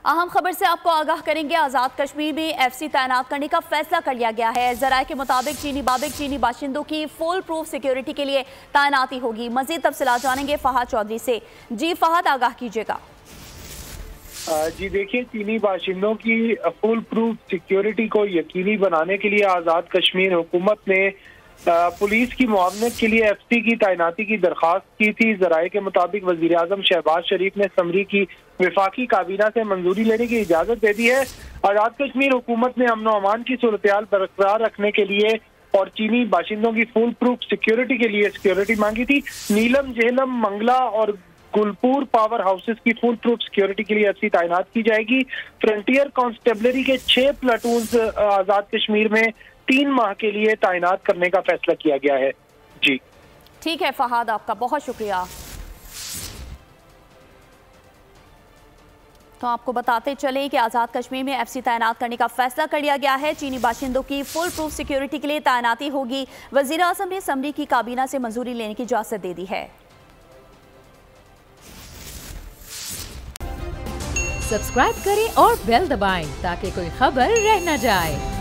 अहम खबर से आपको आगाह करेंगे। आज़ाद कश्मीर में एफसी तैनात करने का फैसला कर लिया गया है। जराये के मुताबिक चीनी बाशिंदों की फुल प्रूफ सिक्योरिटी के लिए तैनाती होगी। मजीद तफसीलात जानेंगे फहद चौधरी से। जी फहद, आगाह कीजिएगा। जी देखिए, चीनी बाशिंदों की फुल प्रूफ सिक्योरिटी को यकीनी बनाने के लिए आज़ाद कश्मीर हुकूमत ने पुलिस की मुआवनत के लिए एफसी की तैनाती की दरख्वास्त की थी। जराये के मुताबिक वजीर आजम शहबाज शरीफ ने समरी की विफाकी काबीना से मंजूरी लेने की इजाजत दे दी है। आज़ाद कश्मीर हुकूमत ने अमन अमान की सूरत-ए-हाल बरकरार रखने के लिए और चीनी बाशिंदों की फुल प्रूफ सिक्योरिटी के लिए सिक्योरिटी मांगी थी। नीलम, जेहलम, मंगला और गुलपुर पावर हाउसेस की फुल प्रूफ सिक्योरिटी के लिए एफसी तैनात की जाएगी। फ्रंटियर कांस्टेबलरी के 6 प्लाटून्स आज़ाद कश्मीर में 3 माह के लिए तैनात करने का फैसला किया गया है। जी ठीक है फहद, आपका बहुत शुक्रिया। तो आपको बताते चले कि आज़ाद कश्मीर में एफसी तैनात करने का फैसला कर लिया गया है। चीनी बाशिंदों की फुल प्रूफ सिक्योरिटी के लिए तैनाती होगी। वजीर आज़म ने समरी की काबीना से मंजूरी लेने की इजाजत दे दी है। सब्सक्राइब करें और बेल दबाएं ताकि कोई खबर रह न जाए।